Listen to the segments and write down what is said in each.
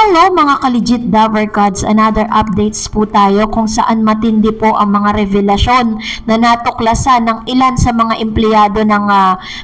Hello mga ka-legit Dover Gods, another updates po tayo kung saan matindi po ang mga revelasyon na natuklasan ng ilan sa mga empleyado ng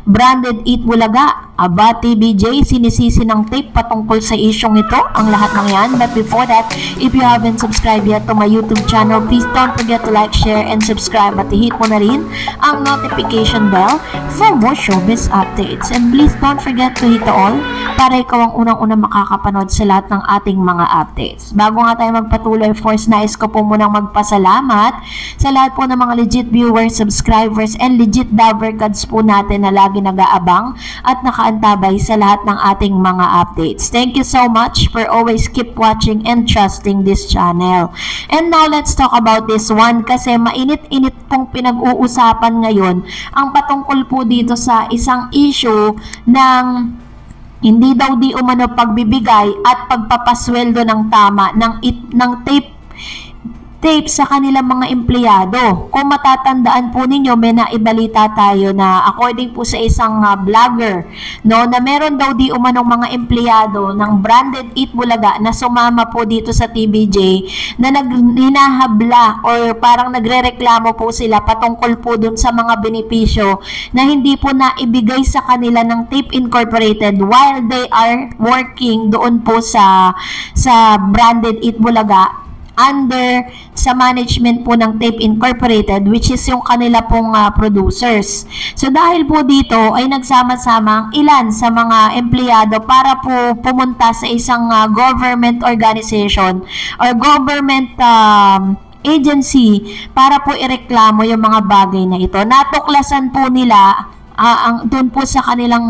Branded Eat Bulaga. Aba, TBJ, sinisisi ng tape patungkol sa isyong ito, ang lahat ng yan. But before that, if you haven't subscribed yet to my YouTube channel, please don't forget to like, share, and subscribe at hit mo na rin ang notification bell for more showbiz updates. And please don't forget to hit the all para ikaw ang unang-unang makakapanood sa lahat ng ating mga updates. Bago nga tayo magpatuloy, first nais ko po munang magpasalamat sa lahat po ng mga legit viewers, subscribers, and legit Dover Gods po natin na lagi nag-aabang at nakaantabay sa lahat ng ating mga updates. Thank you so much for always keep watching and trusting this channel. And now let's talk about this one kasi mainit-init pong pinag-uusapan ngayon ang patungkol po dito sa isang issue ng hindi daw di umano pagbibigay at pagpapasweldo ng tama ng tape sa kanilang mga empleyado. Kung matatandaan po ninyo, may naibalita tayo na according po sa isang vlogger, no, na meron daw di umanong mga empleyado ng Branded Eat Bulaga na sumama po dito sa TBJ na hinahabla or parang nagrereklamo po sila patungkol po dun sa mga benepisyo na hindi po naibigay sa kanila ng Tape Incorporated while they are working doon po sa Branded Eat Bulaga under sa management po ng Tape Incorporated, which is yung kanila pong producers. So dahil po dito ay nagsama-sama ang ilan sa mga empleyado para po pumunta sa isang government organization or government agency para po ireklamo yung mga bagay na ito. Natuklasan po nila doon po sa kanilang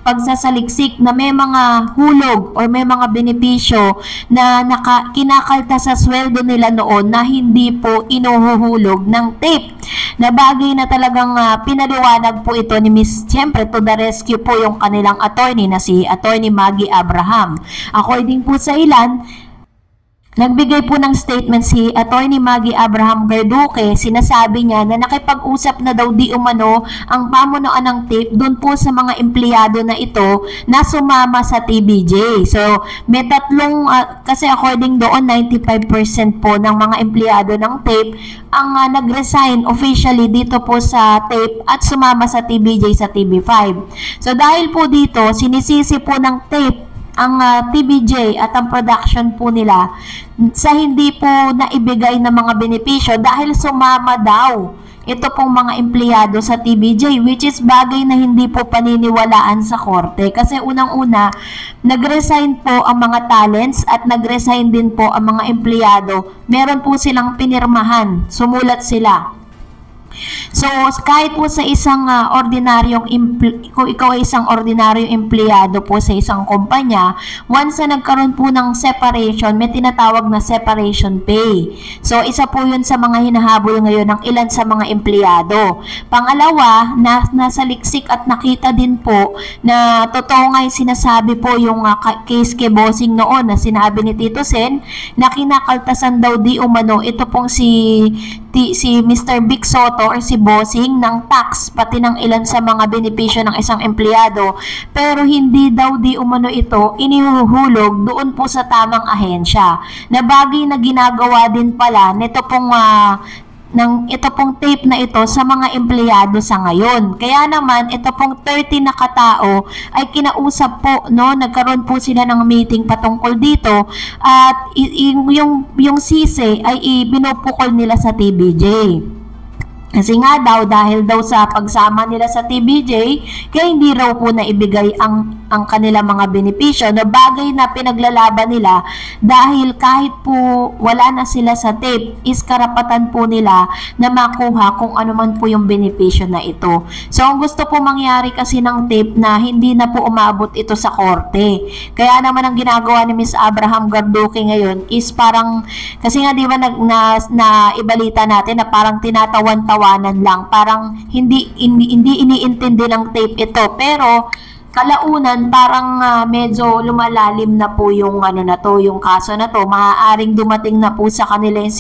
pagsasaliksik na may mga hulog or may mga benepisyo na kinakalta sa sweldo nila noon na hindi po inuhuhulog ng tape. Na bagay na talagang pinaliwanag po ito ni Miss, siyempre to the rescue po yung kanilang attorney na si Attorney Maggie Abraham. According po sa ilan, nagbigay po ng statement si Attorney Maggie Abraham Garduque. Sinasabi niya na nakipag-usap na daw di umano ang pamunuan ng tape doon po sa mga empleyado na ito na sumama sa TBJ. So, may tatlong, kasi according doon, 95% po ng mga empleyado ng tape ang nag-resign officially dito po sa tape at sumama sa TBJ sa TV5. So, dahil po dito, sinisisi po ng tape ang TBJ at ang production po nila sa hindi po naibigay ng mga benepisyo dahil sumama daw ito pong mga empleyado sa TBJ, which is bagay na hindi po paniniwalaan sa korte kasi unang-una nag-resign po ang mga talents at nag-resign din po ang mga empleyado. Meron po silang pinirmahan, sumulat sila. So, kahit po sa isang kung ikaw ay isang ordinaryong empleyado po sa isang kumpanya, once na nagkaroon po ng separation, may tinatawag na separation pay. So, isa po yun sa mga hinahabol ngayon ng ilan sa mga empleyado. Pangalawa, nasa liksik at nakita din po na totoo nga yung sinasabi po yung case kay Bossing noon na sinabi ni Tito Sen na kinakaltasan daw di umano ito pong si Mr. Vic Soto or si Bossing ng tax pati ng ilan sa mga benepisyo ng isang empleyado, pero hindi daw di umano ito inihuhulog doon po sa tamang ahensya na bagay na ginagawa din pala nito pong ito pong tape na ito sa mga empleyado sa ngayon. Kaya naman ito pong 30 na katao ay kinausap po, no, nagkaroon po sila ng meeting patungkol dito at yung sisi ay binupukol nila sa TBJ. Kasi nga daw, dahil daw sa pagsama nila sa TBJ, kaya hindi raw po naibigay ang kanila mga benepisyo na bagay na pinaglalaban nila dahil kahit po wala na sila sa tape, is karapatan po nila na makuha kung ano man po yung benepisyo na ito. So, ang gusto po mangyari kasi ng tape na hindi na po umabot ito sa korte. Kaya naman ang ginagawa ni Miss Abraham Garduque ngayon is parang, kasi nga di ba na ibalita natin na parang tinatawan-tawanan lang, parang hindi iniintindi ng tape ito, pero kalaunan parang medyo lumalalim na po yung yung kaso na to. Maaaring dumating na po sa kanila yung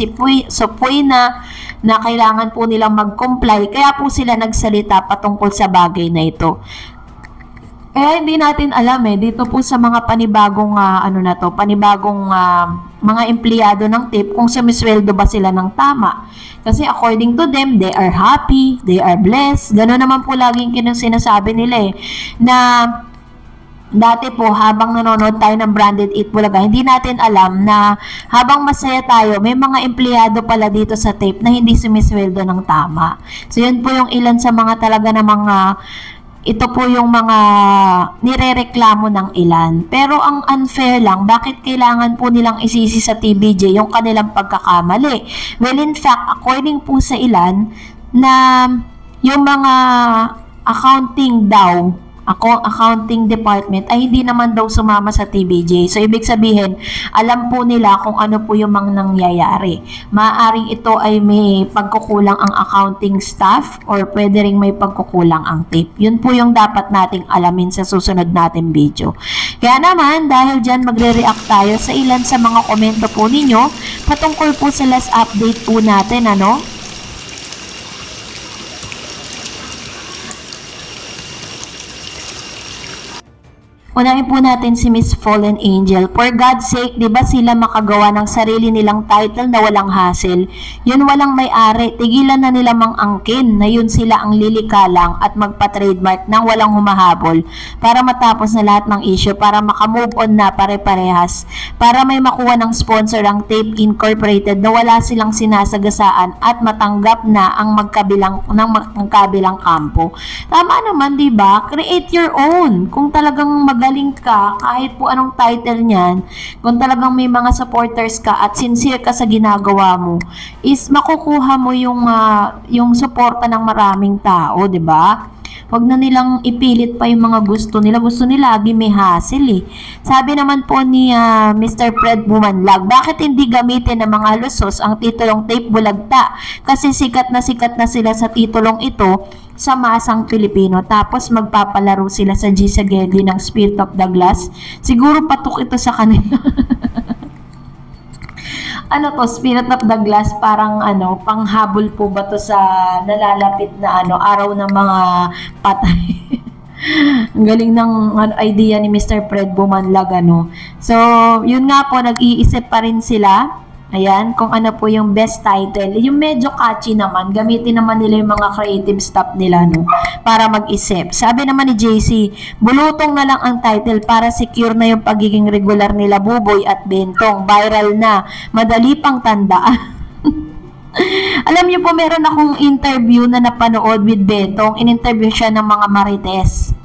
supoy na kailangan po nilang mag-comply, kaya po sila nagsalita patungkol sa bagay na ito. Kaya hindi natin alam dito po sa mga panibagong ano na to, panibagong mga empleyado ng TIP kung sumisweldo ba sila ng tama. Kasi according to them, they are happy, they are blessed. Gano'n naman po laging sinasabi nila na dati po habang nanonood tayo ng Branded Eat Bulaga, hindi natin alam na habang masaya tayo, may mga empleyado pala dito sa TIP na hindi sumisweldo ng tama. So yun po yung ilan sa mga talaga na mga ito po yung mga nirereklamo ng ilan. Pero ang unfair lang, bakit kailangan po nilang isisi sa TBJ yung kanilang pagkakamali? Well, in fact, according po sa ilan, na yung mga accounting daw, accounting department ay hindi naman daw sumama sa TBJ. So, ibig sabihin, alam po nila kung ano po yung mga nangyayari. Maaaring ito ay may pagkukulang ang accounting staff or pwede ring may pagkukulang ang TIP. Yun po yung dapat nating alamin sa susunod natin video. Kaya naman, dahil dyan magre-react tayo sa ilan sa mga komento po ninyo patungkol po sa last update po natin, ano? Unahin po natin si Miss Fallen Angel. For God's sake, di ba sila makagawa ng sarili nilang title na walang hassle? Yun walang may-ari. Tigilan na nila mang-angkin na yun sila ang lilikalang at magpa-trademark nang walang humahabol para matapos na lahat ng issue, para makamove on na pare-parehas, para may makuha ng sponsor ang Tape Incorporated na wala silang sinasagasaan at matanggap na ang magkabilang kampo. Tama naman, di ba? Create your own. Kung talagang magaling ka, kahit po anong title niyan, kung talagang may mga supporters ka at sincere ka sa ginagawa mo, is makukuha mo yung suporta ng maraming tao, 'di ba? Huwag na nilang ipilit pa yung mga gusto nila. Gusto nila lagi may hassle Sabi naman po ni Mr. Fred Bumanlag, bakit hindi gamitin ng mga lusos ang titulong Tape Bulagta? Kasi sikat na sila sa titulong ito sa masang Pilipino. Tapos magpapalaro sila sa G. Sagedi ng Spirit of the Glass. Siguro patok ito sa kanila. Ano to, Spirit of the Glass, parang panghabol po ba to sa nalalapit na araw ng mga patay. Ang galing ng idea ni Mr. Fred Bumanlag, So, yun nga po, nag-iisip pa rin sila. Ayan, kung ano po yung best title. Yung medyo catchy naman, gamitin naman nila yung mga creative stuff nila, para mag-isip. Sabi naman ni JC, bulutong na lang ang title para secure na yung pagiging regular nila Buboy at Bentong. Viral na, madali pang tandaan. Alam niyo po, meron akong interview na napanood with Bentong. In-interview siya ng mga Marites.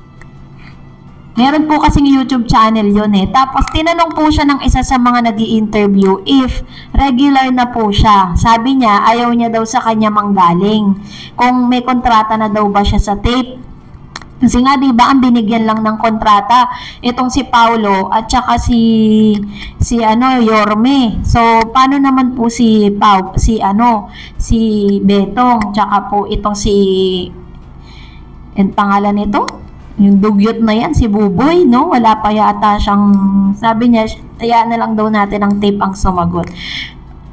Meron po kasing YouTube channel yun Tapos tinanong po siya ng isa sa mga nag-i-interview if regular na po siya. Sabi niya, ayaw niya daw sa kanya manggaling. Kung may kontrata na daw ba siya sa tape. Kasi nga, diba, ang binigyan lang ng kontrata itong si Paulo at saka si Yorme. So, paano naman po si Betong, tsaka po itong ang pangalan nito? Yung dugyot na yan, si Buboy, wala pa yata siyang, sabi niya, hayaan na lang daw natin ang tape ang sumagot.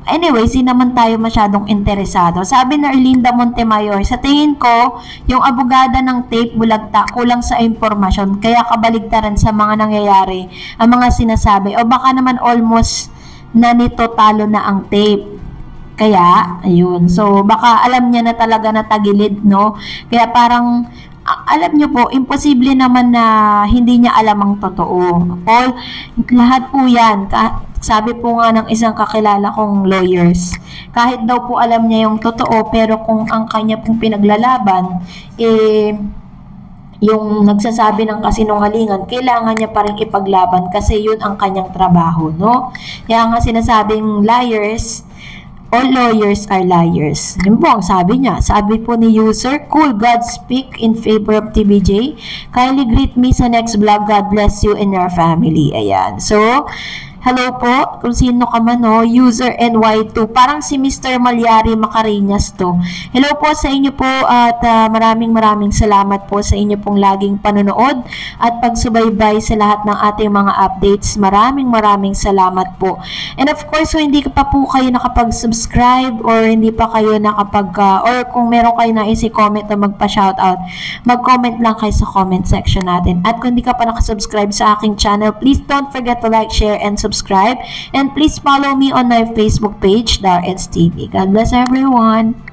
Anyway, di naman tayo masyadong interesado. Sabi na Erlinda Montemayor, sa tingin ko, yung abogada ng Tape Bulagta kulang sa impormasyon, kaya kabaligtaran sa mga nangyayari, ang mga sinasabi, o baka naman almost na nito talo na ang tape. Kaya, ayun. So, baka alam niya na talaga na tagilid, Kaya parang, alam niyo po, imposible naman na hindi niya alam ang totoo. Lahat po yan, sabi po nga ng isang kakilala kong lawyers, kahit daw po alam niya yung totoo, pero kung ang kanya pong pinaglalaban, yung nagsasabi ng kasinungalingan, kailangan niya pa rin ipaglaban kasi yun ang kanyang trabaho, Kaya nga sinasabing liars, all lawyers are liars. Yun po ang sabi niya. Sabi po ni user, cool, God speak in favor of TBJ. Kindly greet me sa next vlog. God bless you and your family. Ayan. So, Hello po, kung sino ka man, no? User NY2. Parang si Mr. Malyari Macarinas to. Hello po sa inyo po at maraming salamat po sa inyo pong laging panonood at pagsubaybay sa lahat ng ating mga updates. Maraming salamat po. And of course, kung hindi pa po kayo nakapag-subscribe or hindi pa kayo or kung meron kayo na isi-comment o magpa-shoutout, mag-comment lang kayo sa comment section natin. At kung hindi ka pa nakasubscribe sa aking channel, please don't forget to like, share, and subscribe. And please follow me on my Facebook page, Darets TV. God bless everyone.